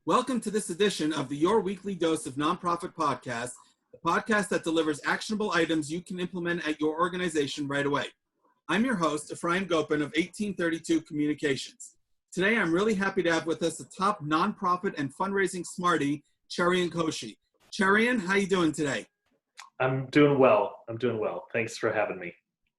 Welcome to this edition of the Your Weekly Dose of Nonprofit Podcast, the podcast that delivers actionable items you can implement at your organization right away. I'm your host, Ephraim Gopin of 1832 Communications. Today, I'm really happy to have with us a top nonprofit and fundraising smarty, Cherian Koshy. Cherian, how you doing today? I'm doing well. Thanks for having me.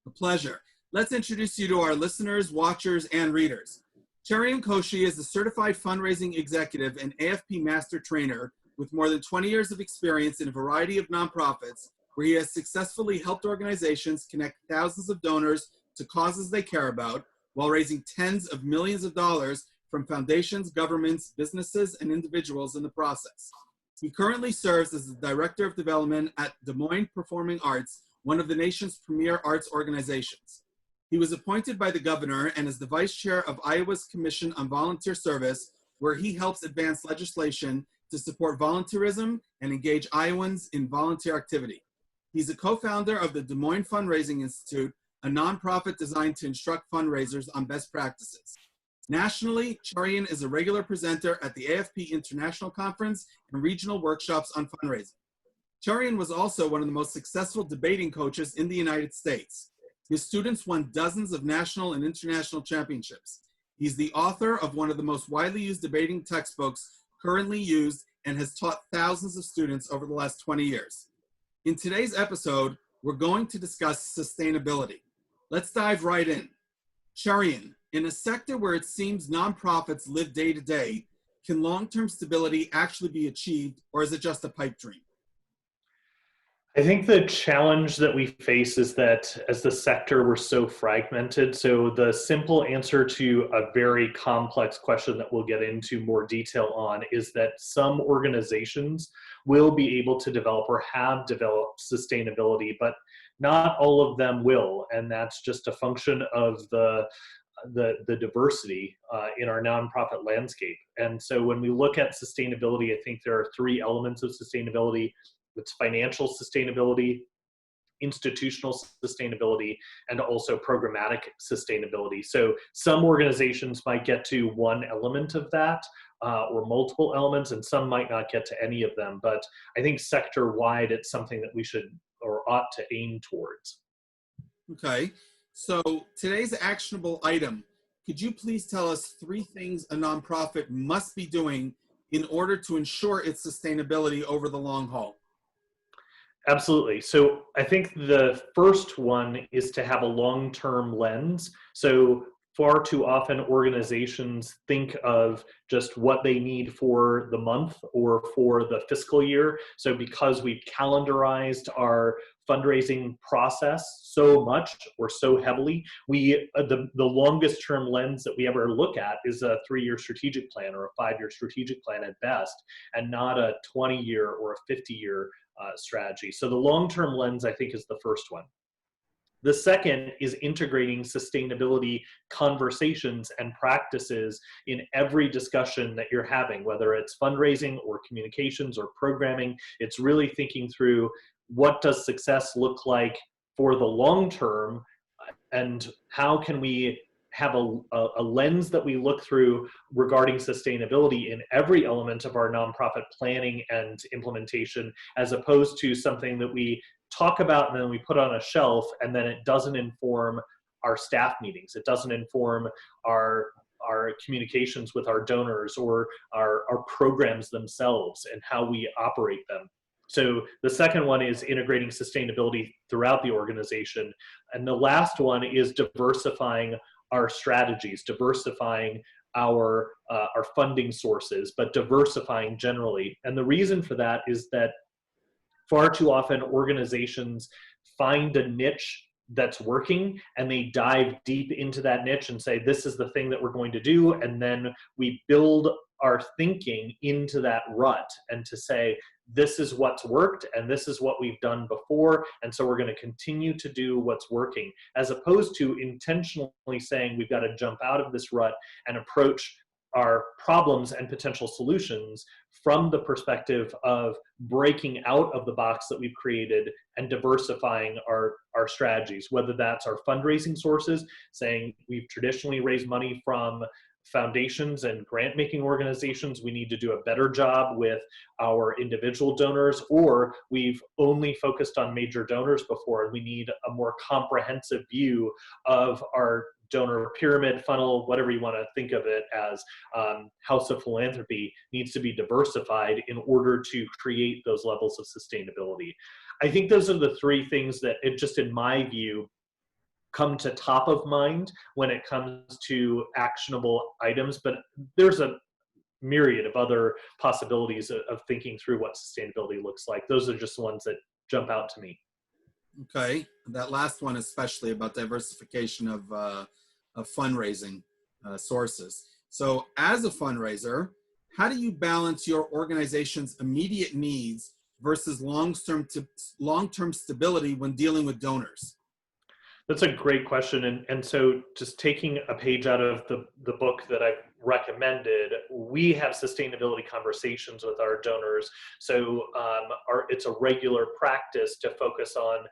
A pleasure. Let's introduce you to our listeners, watchers, and readers. Cherian Koshy is a certified fundraising executive and AFP master trainer with more than 20 years of experience in a variety of nonprofits, where he has successfully helped organizations connect thousands of donors to causes they care about, while raising tens of millions of dollars from foundations, governments, businesses, and individuals in the process. He currently serves as the Director of Development at Des Moines Performing Arts, one of the nation's premier arts organizations. He was appointed by the governor and is the vice chair of Iowa's Commission on Volunteer Service, where he helps advance legislation to support volunteerism and engage Iowans in volunteer activity. He's a co-founder of the Des Moines Fundraising Institute, a nonprofit designed to instruct fundraisers on best practices. Nationally, Cherian is a regular presenter at the AFP International Conference and regional workshops on fundraising. Cherian was also one of the most successful debating coaches in the United States. His students won dozens of national and international championships. He's the author of one of the most widely used debating textbooks currently used and has taught thousands of students over the last 20 years. In today's episode, we're going to discuss sustainability. Let's dive right in. Cherian, in a sector where it seems nonprofits live day to day, can long-term stability actually be achieved, or is it just a pipe dream? I think the challenge that we face is that as the sector, we're so fragmented. So the simple answer to a very complex question that we'll get into more detail on is that some organizations will be able to develop or have developed sustainability, but not all of them will. And that's just a function of the diversity in our nonprofit landscape. And so when we look at sustainability, I think there are three elements of sustainability. It's financial sustainability, institutional sustainability, and also programmatic sustainability. So some organizations might get to one element of that or multiple elements, and some might not get to any of them. But I think sector-wide, it's something that we should or ought to aim towards. Okay, so today's actionable item, could you please tell us three things a nonprofit must be doing in order to ensure its sustainability over the long haul? Absolutely. So I think the first one is to have a long-term lens. So far too often organizations think of just what they need for the month or for the fiscal year. So because we've calendarized our fundraising process so much or so heavily, the longest term lens that we ever look at is a 3-year strategic plan or a 5-year strategic plan at best, and not a 20-year or a 50-year strategy. So the long-term lens, I think, is the first one. The second is integrating sustainability conversations and practices in every discussion that you're having, whether it's fundraising or communications or programming. It's really thinking through, what does success look like for the long term, and how can we have a lens that we look through regarding sustainability in every element of our nonprofit planning and implementation, as opposed to something that we talk about and then we put on a shelf, and then it doesn't inform our staff meetings. It doesn't inform our communications with our donors or our programs themselves and how we operate them. So the second one is integrating sustainability throughout the organization. And the last one is diversifying our strategies, diversifying our funding sources, but diversifying generally. And the reason for that is that far too often organizations find a niche that's working and they dive deep into that niche and say, this is the thing that we're going to do. And then we build our thinking into that rut and to say, this is what's worked and this is what we've done before, and so we're going to continue to do what's working, as opposed to intentionally saying we've got to jump out of this rut and approach our problems and potential solutions from the perspective of breaking out of the box that we've created and diversifying our strategies, whether that's our fundraising sources, saying we've traditionally raised money from foundations and grant making organizations, we need to do a better job with our individual donors, or we've only focused on major donors before and we need a more comprehensive view of our donor pyramid funnel, whatever you want to think of it as. House of Philanthropy needs to be diversified in order to create those levels of sustainability. I think those are the three things that, just in my view, come to top of mind when it comes to actionable items, but there's a myriad of other possibilities of thinking through what sustainability looks like. Those are just the ones that jump out to me. Okay, that last one especially about diversification of fundraising sources. So as a fundraiser, how do you balance your organization's immediate needs versus long-term stability when dealing with donors? That's a great question. And so just taking a page out of the book that I've recommended, we have sustainability conversations with our donors. So it's a regular practice to focus on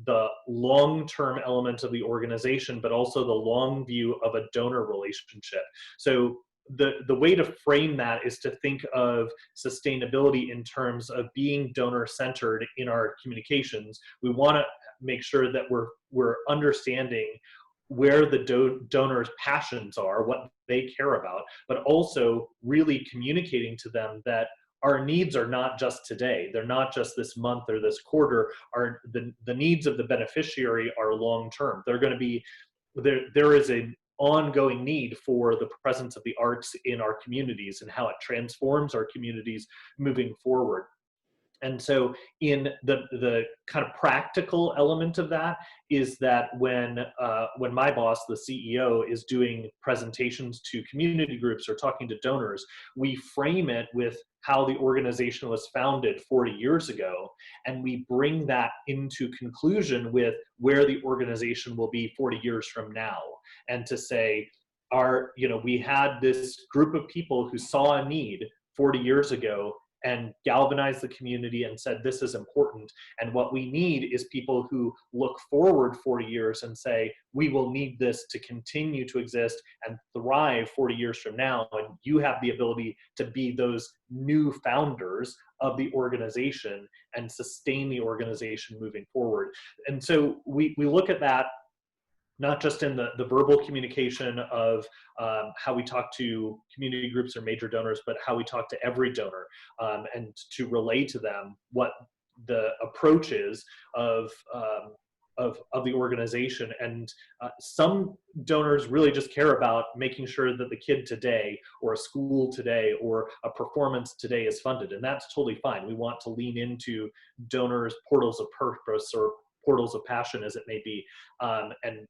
the long-term elements of the organization, but also the long view of a donor relationship. So the way to frame that is to think of sustainability in terms of being donor-centered in our communications. We want to make sure that we're understanding where the donors' passions are, what they care about, but also really communicating to them that our needs are not just today. They're not just this month or this quarter. The needs of the beneficiary are long-term. They're going to be, there is an ongoing need for the presence of the arts in our communities and how it transforms our communities moving forward. And so in the kind of practical element of that is that when my boss, the CEO, is doing presentations to community groups or talking to donors, we frame it with how the organization was founded 40 years ago, and we bring that into conclusion with where the organization will be 40 years from now. And to say, we had this group of people who saw a need 40 years ago and galvanized the community and said, this is important. And what we need is people who look forward 40 years and say, we will need this to continue to exist and thrive 40 years from now. And you have the ability to be those new founders of the organization and sustain the organization moving forward. And so we look at that not just in the verbal communication of how we talk to community groups or major donors, but how we talk to every donor and to relay to them what the approach is of the organization. And some donors really just care about making sure that the kid today or a school today or a performance today is funded. And that's totally fine. We want to lean into donors' portals of purpose or portals of passion, as it may be, and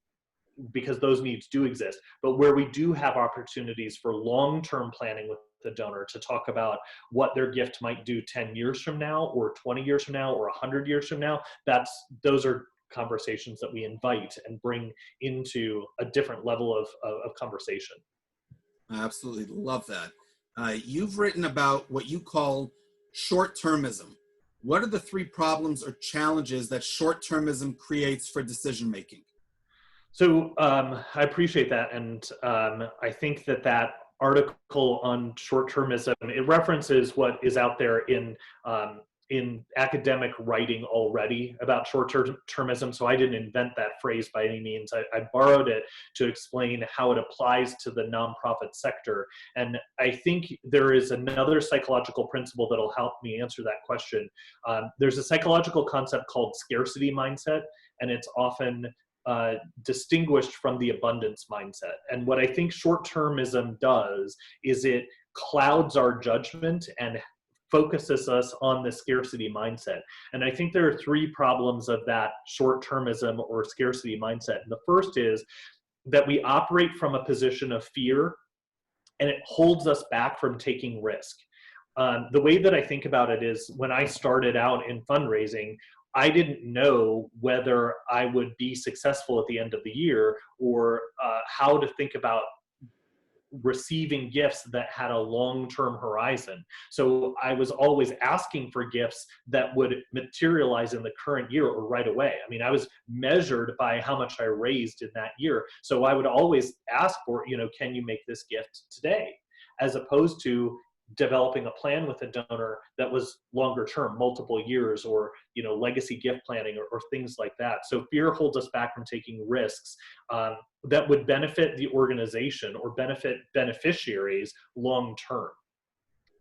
because those needs do exist. But where we do have opportunities for long-term planning with the donor to talk about what their gift might do 10 years from now or 20 years from now or 100 years from now, those are conversations that we invite and bring into a different level of conversation. I absolutely love that. You've written about what you call short-termism. What are the three problems or challenges that short-termism creates for decision-making? So I appreciate that, and I think that article on short-termism, it references what is out there in academic writing already about short-termism. So I didn't invent that phrase by any means. I borrowed it to explain how it applies to the nonprofit sector. And I think there is another psychological principle that'll help me answer that question. There's a psychological concept called scarcity mindset, and it's often distinguished from the abundance mindset. And what I think short-termism does is it clouds our judgment and focuses us on the scarcity mindset. And I think there are three problems of that short-termism or scarcity mindset. And the first is that we operate from a position of fear, and it holds us back from taking risk. The way that I think about it is when I started out in fundraising, I didn't know whether I would be successful at the end of the year or how to think about receiving gifts that had a long-term horizon. So I was always asking for gifts that would materialize in the current year or right away. I mean, I was measured by how much I raised in that year. So I would always ask for, can you make this gift today? As opposed to developing a plan with a donor that was longer term, multiple years, or legacy gift planning, or things like that. So fear holds us back from taking risks that would benefit the organization or benefit beneficiaries long term.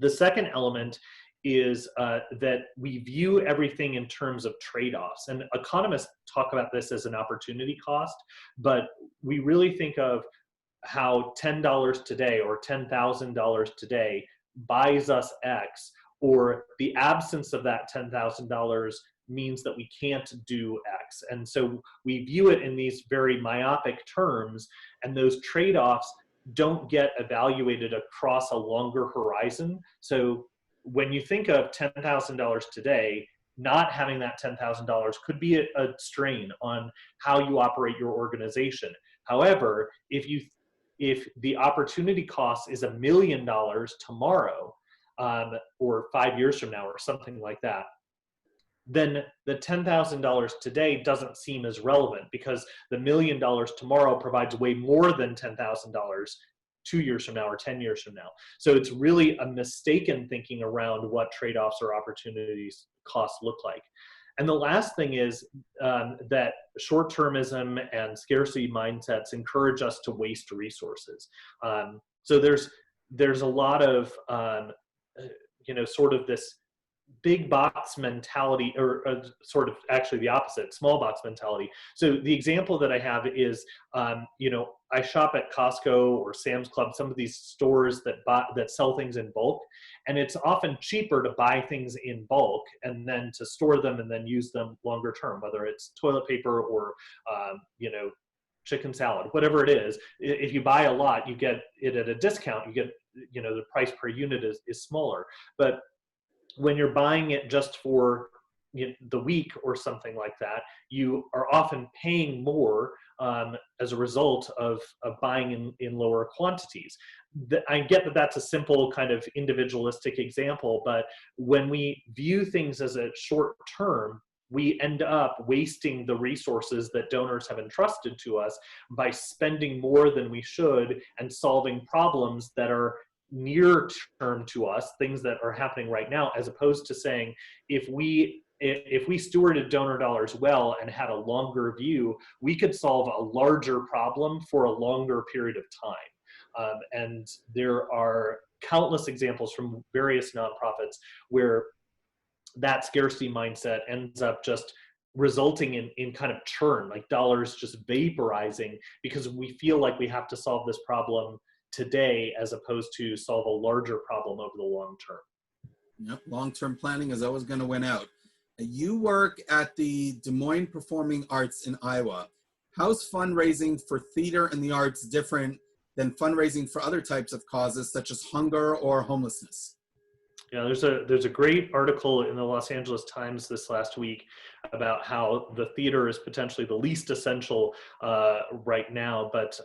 The second element is that we view everything in terms of trade-offs, and economists talk about this as an opportunity cost, but we really think of how $10 today or $10,000 today buys us X, or the absence of that $10,000 means that we can't do X. And so we view it in these very myopic terms, and those trade-offs don't get evaluated across a longer horizon. So when you think of $10,000 today, not having that $10,000 could be a strain on how you operate your organization. However, if the opportunity cost is $1 million tomorrow, or 5 years from now, or something like that, then the $10,000 today doesn't seem as relevant, because the $1 million tomorrow provides way more than $10,000 2 years from now or 10 years from now. So it's really a mistaken thinking around what trade-offs or opportunities costs look like. And the last thing is that short-termism and scarcity mindsets encourage us to waste resources. So there's a lot of sort of this big box mentality, or sort of actually the opposite, small box mentality. So the example that I have is, I shop at Costco or Sam's Club, some of these stores that sell things in bulk, and it's often cheaper to buy things in bulk and then to store them and then use them longer term, whether it's toilet paper or chicken salad, whatever it is. If you buy a lot, you get it at a discount. You get the price per unit is smaller, but when you're buying it just for the week or something like that, you are often paying more as a result of buying in lower quantities. I get that that's a simple kind of individualistic example, but when we view things as a short term, we end up wasting the resources that donors have entrusted to us by spending more than we should and solving problems that are near term to us, things that are happening right now, as opposed to saying, if we stewarded donor dollars well and had a longer view, we could solve a larger problem for a longer period of time. And there are countless examples from various nonprofits where that scarcity mindset ends up just resulting in kind of churn, like dollars just vaporizing, because we feel like we have to solve this problem today as opposed to solve a larger problem over the long term. Yep, long-term planning is always going to win out. You work at the Des Moines Performing Arts in Iowa. How's fundraising for theater and the arts different than fundraising for other types of causes such as hunger or homelessness? Yeah, there's a great article in the Los Angeles Times this last week about how the theater is potentially the least essential right now. But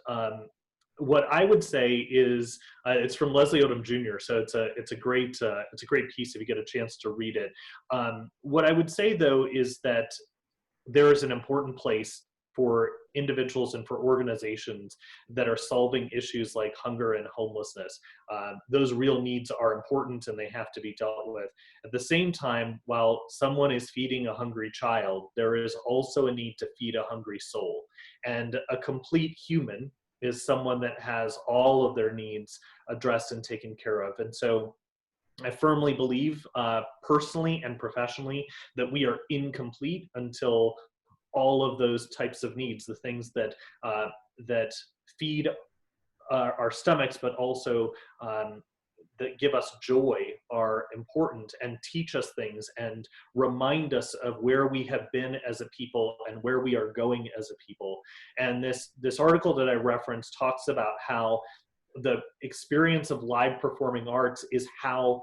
what I would say is, it's from Leslie Odom Jr. So it's a great piece if you get a chance to read it. What I would say though is that there is an important place for individuals and for organizations that are solving issues like hunger and homelessness. Those real needs are important and they have to be dealt with. At the same time, while someone is feeding a hungry child, there is also a need to feed a hungry soul. And a complete human is someone that has all of their needs addressed and taken care of. And so I firmly believe, personally and professionally, that we are incomplete until all of those types of needs, the things that feed our stomachs, but also that give us joy, are important and teach us things and remind us of where we have been as a people and where we are going as a people. And this article that I referenced talks about how the experience of live performing arts is how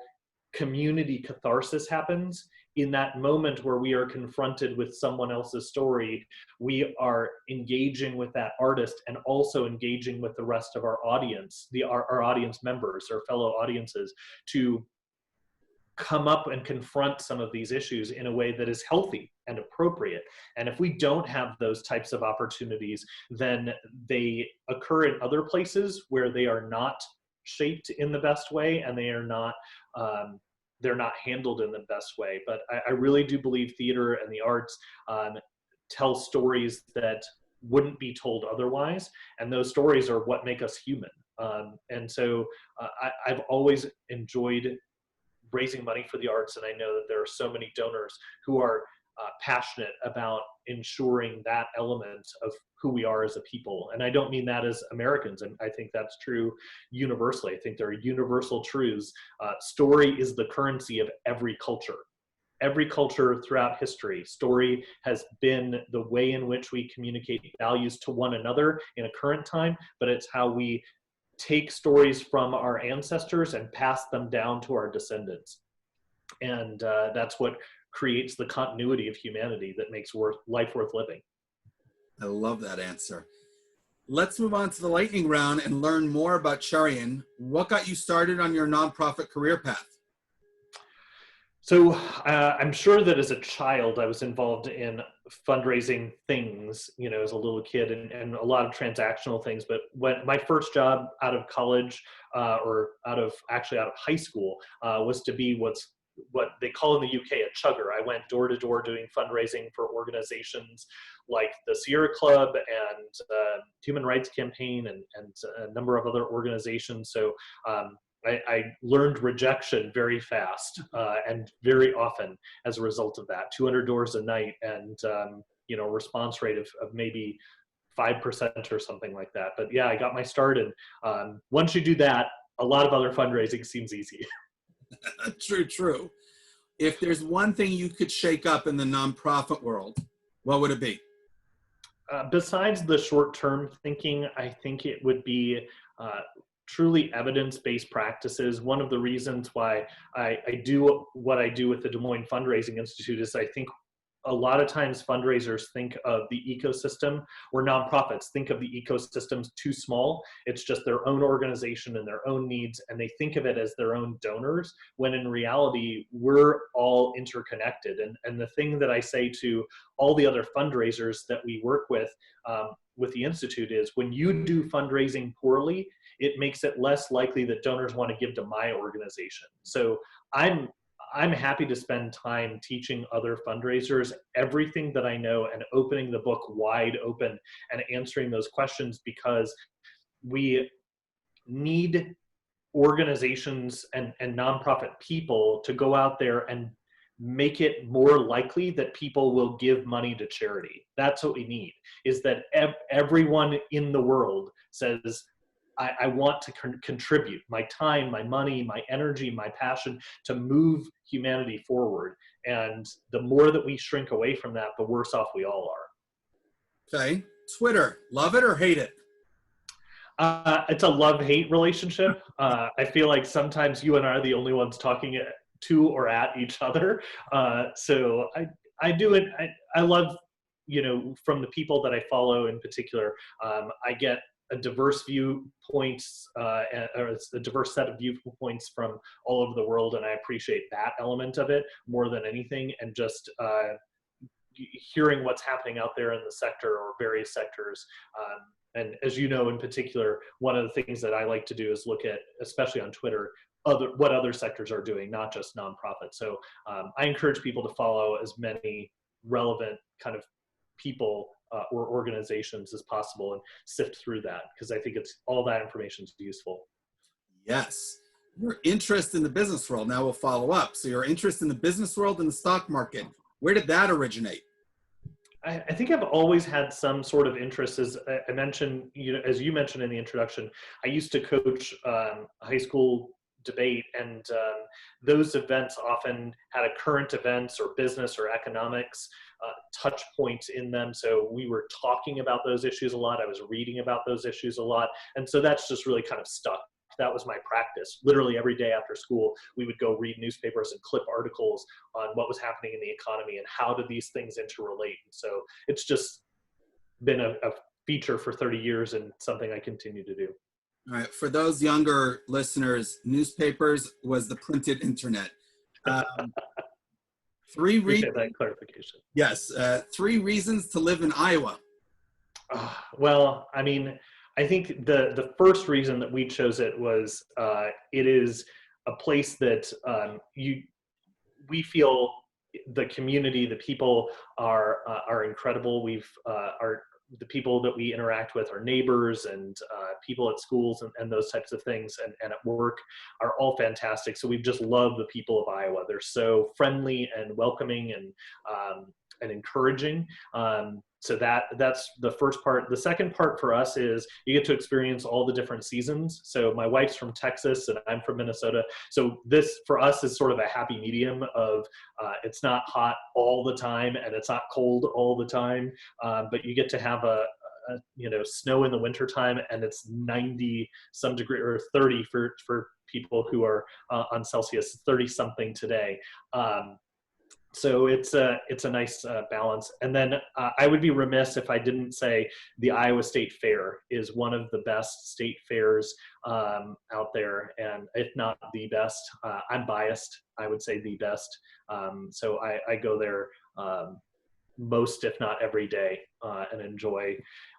community catharsis happens. In that moment where we are confronted with someone else's story, we are engaging with that artist and also engaging with the rest of our audience, our audience members, our fellow audiences, to come up and confront some of these issues in a way that is healthy and appropriate. And if we don't have those types of opportunities, then they occur in other places where they are not shaped in the best way, and they're not handled in the best way. But I really do believe theater and the arts tell stories that wouldn't be told otherwise, and those stories are what make us human. And so I've always enjoyed raising money for the arts, and I know that there are so many donors who are passionate about ensuring that element of who we are as a people. And I don't mean that as Americans, and I think that's true universally. I think there are universal truths. Story is the currency of every culture. Every culture throughout history, story has been the way in which we communicate values to one another in a current time, but it's how we take stories from our ancestors and pass them down to our descendants. And that's what creates the continuity of humanity that makes life worth living. I love that answer. Let's move on to the lightning round and learn more about Cherian. What got you started on your nonprofit career path? So I'm sure that as a child, I was involved in fundraising things, as a little kid, and a lot of transactional things. But when my first job out of college, or out of high school, was to be what they call in the UK a chugger. I went door to door doing fundraising for organizations like the Sierra Club and Human Rights Campaign and a number of other organizations. So I learned rejection very fast and very often as a result of that. 200 doors a night, and response rate of maybe 5% or something like that. But yeah, I got my start, and once you do that, a lot of other fundraising seems easy. True. If there's one thing you could shake up in the nonprofit world, what would it be? Besides the short-term thinking, I think it would be truly evidence-based practices. One of the reasons why I do what I do with the Des Moines Fundraising Institute is I think a lot of times fundraisers think of the ecosystem, or nonprofits think of the ecosystems too small. It's just their own organization and their own needs, and they think of it as their own donors, when in reality, we're all interconnected. And the thing that I say to all the other fundraisers that we work with the Institute is, when you do fundraising poorly, it makes it less likely that donors want to give to my organization. So I'm happy to spend time teaching other fundraisers everything that I know and opening the book wide open and answering those questions, because we need organizations and nonprofit people to go out there and make it more likely that people will give money to charity. That's what we need, is that everyone in the world says, I want to contribute my time, my money, my energy, my passion to move humanity forward. And the more that we shrink away from that, the worse off we all are. Okay. Twitter, love it or hate it? It's a love-hate relationship. I feel like sometimes you and I are the only ones talking to or at each other. So I do it. I love, from the people that I follow in particular, I get a diverse viewpoints, or it's a diverse set of viewpoints from all over the world, and I appreciate that element of it more than anything. And just hearing what's happening out there in the sector or various sectors. And as you know, in particular, one of the things that I like to do is look at, especially on Twitter, what other sectors are doing, not just nonprofits. So I encourage people to follow as many relevant kind of people or organizations as possible and sift through that, because I think it's all that information is useful. Yes. Your interest in the business world. Now we'll follow up. So your interest in the business world and the stock market, where did that originate? I think I've always had some sort of interest. As I mentioned, as you mentioned in the introduction, I used to coach high school debate, and those events often had a current events or business or economics touch points in them. So we were talking about those issues a lot. I was reading about those issues a lot. And so that's just really kind of stuck that was my practice. Literally every day after school, we would go read newspapers and clip articles on what was happening in the economy and how do these things interrelate. And so it's just been a feature for 30 years and something I continue to do. All right. For those younger listeners, newspapers was the printed internet. Appreciate that clarification. Yes. 3 reasons to live in Iowa. Well, I mean, I think the first reason that we chose it was it is a place that we feel the community, the people are incredible. The people that we interact with, our neighbors and people at schools and those types of things and at work are all fantastic. So we've just loved the people of Iowa. They're so friendly and welcoming and encouraging. So that's the first part. The second part for us is you get to experience all the different seasons. So my wife's from Texas and I'm from Minnesota. So this for us is sort of a happy medium of it's not hot all the time and it's not cold all the time, but you get to have a snow in the wintertime and it's 90 some degree or 30 for people who are on Celsius, 30 something today. So it's a nice balance. And then I would be remiss if I didn't say the Iowa State Fair is one of the best state fairs out there, and if not the best. I'm biased. I would say the best. So I go there most, if not every day, and enjoy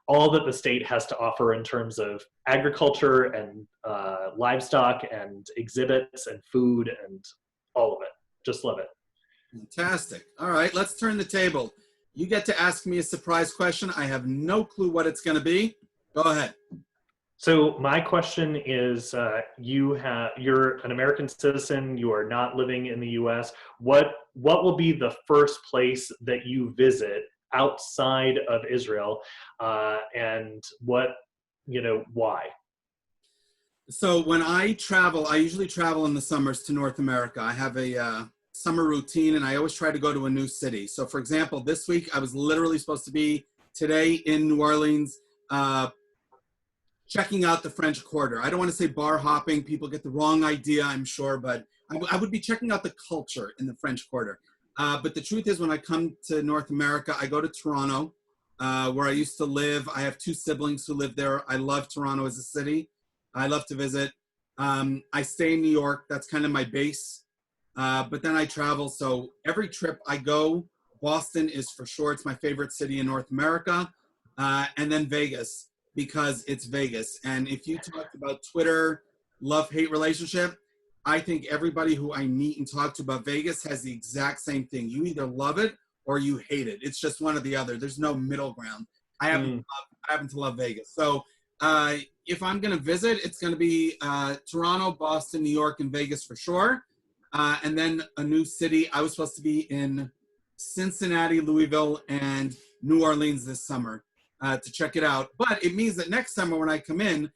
all that the state has to offer in terms of agriculture and livestock and exhibits and food and all of it. Just love it. Fantastic. All right, let's turn the table. You get to ask me a surprise question. I have no clue what it's going to be. Go ahead. So my question is, you're an American citizen. You are not living in the U.S. What will be the first place that you visit outside of Israel, and why? So when I travel, I usually travel in the summers to North America. I have a summer routine and I always try to go to a new city. So for example, this week I was literally supposed to be today in New Orleans, checking out the French Quarter. I don't want to say bar hopping. People get the wrong idea, I'm sure, but I would be checking out the culture in the French Quarter. But the truth is when I come to North America, I go to Toronto, where I used to live. I have 2 siblings who live there. I love Toronto as a city. I love to visit. I stay in New York. That's kind of my base. But then I travel. So every trip I go, Boston is for sure. It's my favorite city in North America. And then Vegas, because it's Vegas. And if you talked about Twitter, love-hate relationship, I think everybody who I meet and talk to about Vegas has the exact same thing. You either love it or you hate it. It's just one or the other. There's no middle ground. I happen to love Vegas. So if I'm going to visit, it's going to be Toronto, Boston, New York, and Vegas for sure. And then a new city. I was supposed to be in Cincinnati, Louisville, and New Orleans this summer to check it out. But it means that next summer when I come in,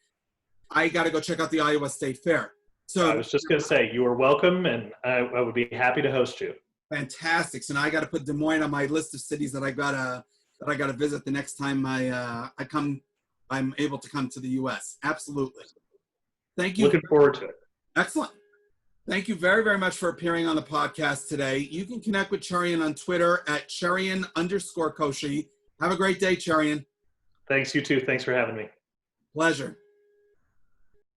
I got to go check out the Iowa State Fair. So I was just going to say, you are welcome, and I would be happy to host you. Fantastic. So now I got to put Des Moines on my list of cities that I gotta visit the next time I'm able to come to the U.S. Absolutely. Thank you. Looking forward to it. Excellent. Thank you very, very much for appearing on the podcast today. You can connect with Cherian on Twitter at Cherian_Koshy. Have a great day, Cherian. Thanks, you too. Thanks for having me. Pleasure.